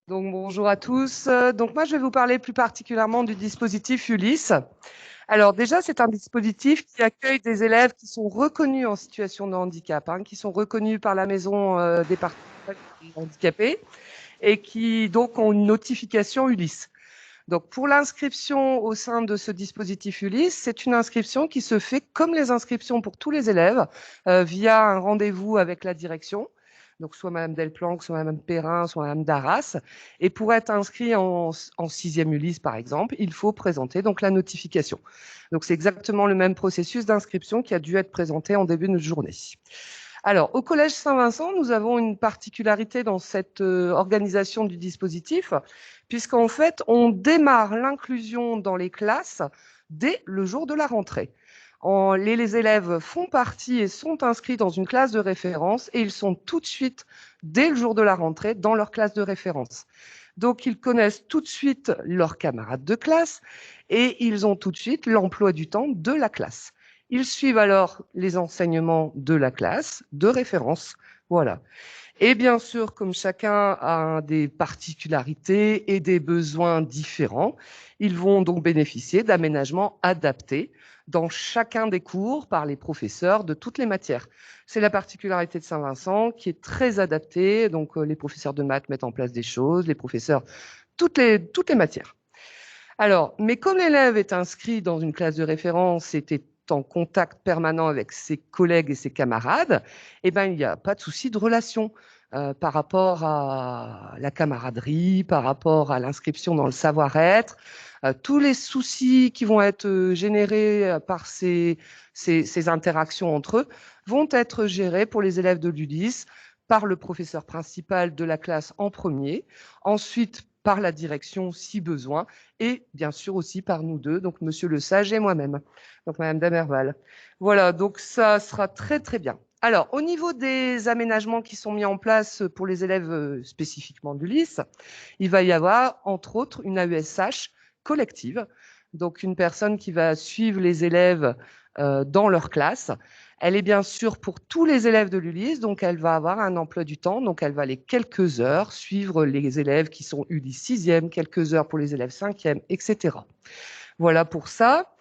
Donc, bonjour à tous. Donc, moi, je vais vous parler plus particulièrement du dispositif Ulysse. Alors, déjà, c'est un dispositif qui accueille des élèves qui sont reconnus en situation de handicap, qui sont reconnus par la maison départementale des handicapés et qui, donc, ont une notification Ulysse. Donc, pour l'inscription au sein de ce dispositif Ulysse, c'est une inscription qui se fait comme les inscriptions pour tous les élèves, via un rendez-vous avec la direction. Donc, soit Madame Delplanque, soit Madame Perrin, soit Madame Darras. Et pour être inscrit en sixième Ulysse, par exemple, il faut présenter donc la notification. Donc, c'est exactement le même processus d'inscription qui a dû être présenté en début de journée. Alors, au Collège Saint-Vincent, nous avons une particularité dans cette organisation du dispositif, puisqu'en fait, on démarre l'inclusion dans les classes dès le jour de la rentrée. Les élèves font partie et sont inscrits dans une classe de référence et ils sont tout de suite, dès le jour de la rentrée, dans leur classe de référence. Donc, ils connaissent tout de suite leurs camarades de classe et ils ont tout de suite l'emploi du temps de la classe. Ils suivent alors les enseignements de la classe, de référence. Voilà. Et bien sûr, comme chacun a des particularités et des besoins différents, ils vont donc bénéficier d'aménagements adaptés dans chacun des cours par les professeurs de toutes les matières. C'est la particularité de Saint-Vincent qui est très adaptée. Donc, les professeurs de maths mettent en place des choses, les professeurs, toutes les matières. Alors, mais comme l'élève est inscrit dans une classe de référence et est en contact permanent avec ses collègues et ses camarades, eh ben, il n'y a pas de souci de relation par rapport à la camaraderie, par rapport à l'inscription dans le savoir-être. Tous les soucis qui vont être générés par ces interactions entre eux vont être gérés pour les élèves de l'ULIS par le professeur principal de la classe en premier, ensuite par la direction si besoin, et bien sûr aussi par nous deux, donc Monsieur Le Sage et moi-même, donc Madame Damerval. Voilà, donc ça sera très très bien. Alors, au niveau des aménagements qui sont mis en place pour les élèves spécifiquement du LIS, il va y avoir, entre autres, une AESH collective, donc une personne qui va suivre les élèves dans leur classe. Elle est bien sûr pour tous les élèves de l'ULIS, donc elle va avoir un emploi du temps, donc elle va aller quelques heures suivre les élèves qui sont ULIS 6e, quelques heures pour les élèves 5e, etc. Voilà pour ça.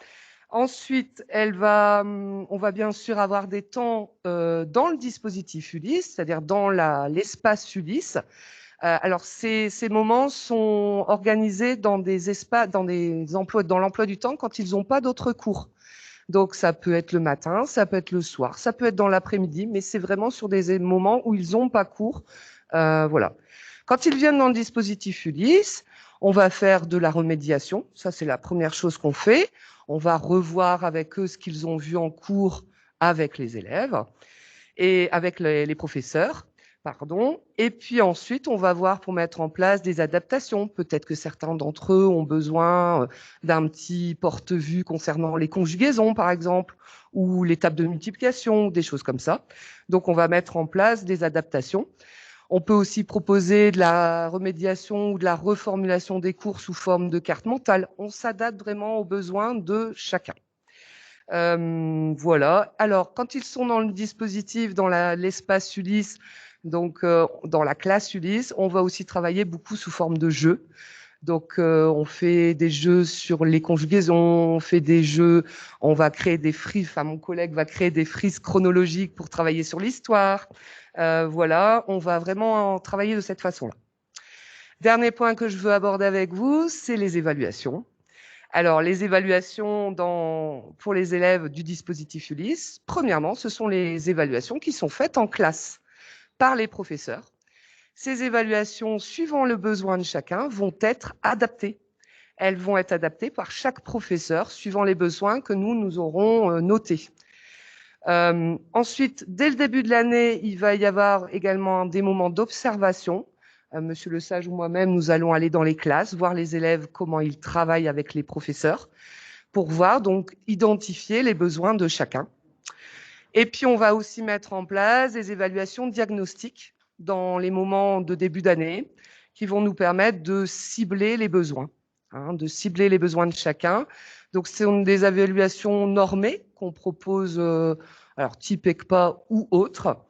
Ensuite, on va bien sûr avoir des temps dans le dispositif Ulysse, c'est-à-dire dans l'espace Ulysse. Alors, ces moments sont organisés dans des espaces, dans l'emploi du temps quand ils n'ont pas d'autres cours. Donc, ça peut être le matin, ça peut être le soir, ça peut être dans l'après-midi, mais c'est vraiment sur des moments où ils n'ont pas cours. Voilà. Quand ils viennent dans le dispositif Ulysse, on va faire de la remédiation. Ça, c'est la première chose qu'on fait. On va revoir avec eux ce qu'ils ont vu en cours avec les élèves et avec les professeurs. Pardon. Et puis ensuite, on va voir pour mettre en place des adaptations. Peut-être que certains d'entre eux ont besoin d'un petit porte-vue concernant les conjugaisons, par exemple, ou les tables de multiplication, des choses comme ça. Donc, on va mettre en place des adaptations. On peut aussi proposer de la remédiation ou de la reformulation des cours sous forme de carte mentale. On s'adapte vraiment aux besoins de chacun. Voilà. Alors, quand ils sont dans le dispositif, dans l'espace Ulysse, donc dans la classe Ulysse, on va aussi travailler beaucoup sous forme de jeux. Donc, on fait des jeux sur les conjugaisons, on fait des jeux, on va créer des frises, enfin, mon collègue va créer des frises chronologiques pour travailler sur l'histoire. Voilà, on va vraiment travailler de cette façon-là. Dernier point que je veux aborder avec vous, c'est les évaluations. Alors, les évaluations pour les élèves du dispositif Ulysse, premièrement, ce sont les évaluations qui sont faites en classe par les professeurs. Ces évaluations, suivant le besoin de chacun, vont être adaptées. Elles vont être adaptées par chaque professeur, suivant les besoins que nous aurons notés. Ensuite, dès le début de l'année, il va y avoir également des moments d'observation. Monsieur Le Sage ou moi-même, nous allons aller dans les classes, voir les élèves, comment ils travaillent avec les professeurs, pour voir, donc, identifier les besoins de chacun. Et puis, on va aussi mettre en place des évaluations diagnostiques dans les moments de début d'année qui vont nous permettre de cibler les besoins, de cibler les besoins de chacun. Donc, ce sont des évaluations normées qu'on propose, alors type ECPA ou autre,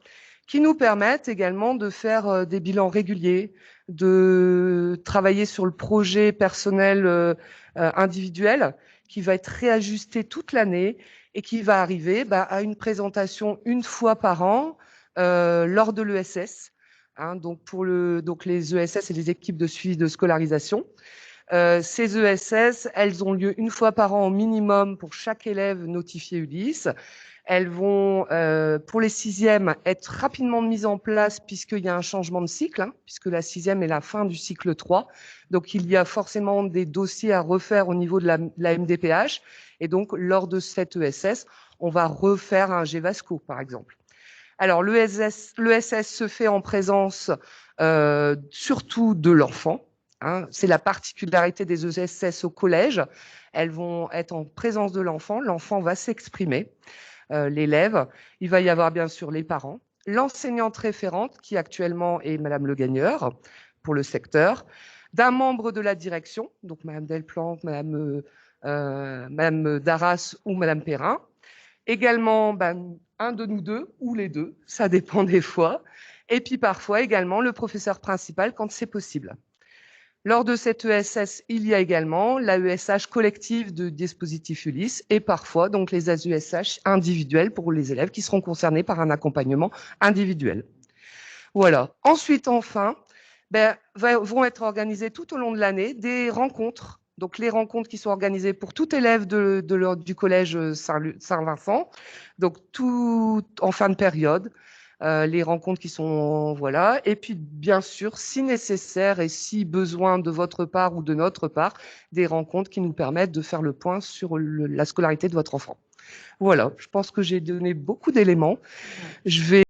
qui nous permettent également de faire des bilans réguliers, de travailler sur le projet personnel individuel qui va être réajusté toute l'année et qui va arriver à une présentation une fois par an lors de l'ESS. Hein, donc les ESS et les équipes de suivi de scolarisation. Ces ESS, elles ont lieu une fois par an au minimum pour chaque élève notifié Ulysse. Elles vont, pour les sixièmes, être rapidement mises en place puisqu'il y a un changement de cycle, hein, puisque la sixième est la fin du cycle 3. Donc, il y a forcément des dossiers à refaire au niveau de la MDPH. Et donc, lors de cette ESS, on va refaire un GVASCO, par exemple. Alors, l'ESS se fait en présence surtout de l'enfant. Hein. C'est la particularité des ESS au collège. Elles vont être en présence de l'enfant. L'enfant va s'exprimer. L'élève. Il va y avoir bien sûr les parents, l'enseignante référente qui actuellement est Madame Le Gagneur pour le secteur, d'un membre de la direction, donc Madame Delplanque, Madame Darras ou Madame Perrin, également un de nous deux ou les deux, ça dépend des fois, et puis parfois également le professeur principal quand c'est possible. Lors de cette ESS, il y a également la ESH collective de dispositif Ulysse et parfois donc les AESH individuels pour les élèves qui seront concernés par un accompagnement individuel. Voilà. Ensuite, enfin, vont être organisées tout au long de l'année des rencontres. Donc les rencontres qui sont organisées pour tout élève du collège Saint-Vincent, donc tout en fin de période. Les rencontres qui sont, voilà. Et puis, bien sûr, si nécessaire et si besoin de votre part ou de notre part, des rencontres qui nous permettent de faire le point sur la scolarité de votre enfant. Voilà, je pense que j'ai donné beaucoup d'éléments. Je vais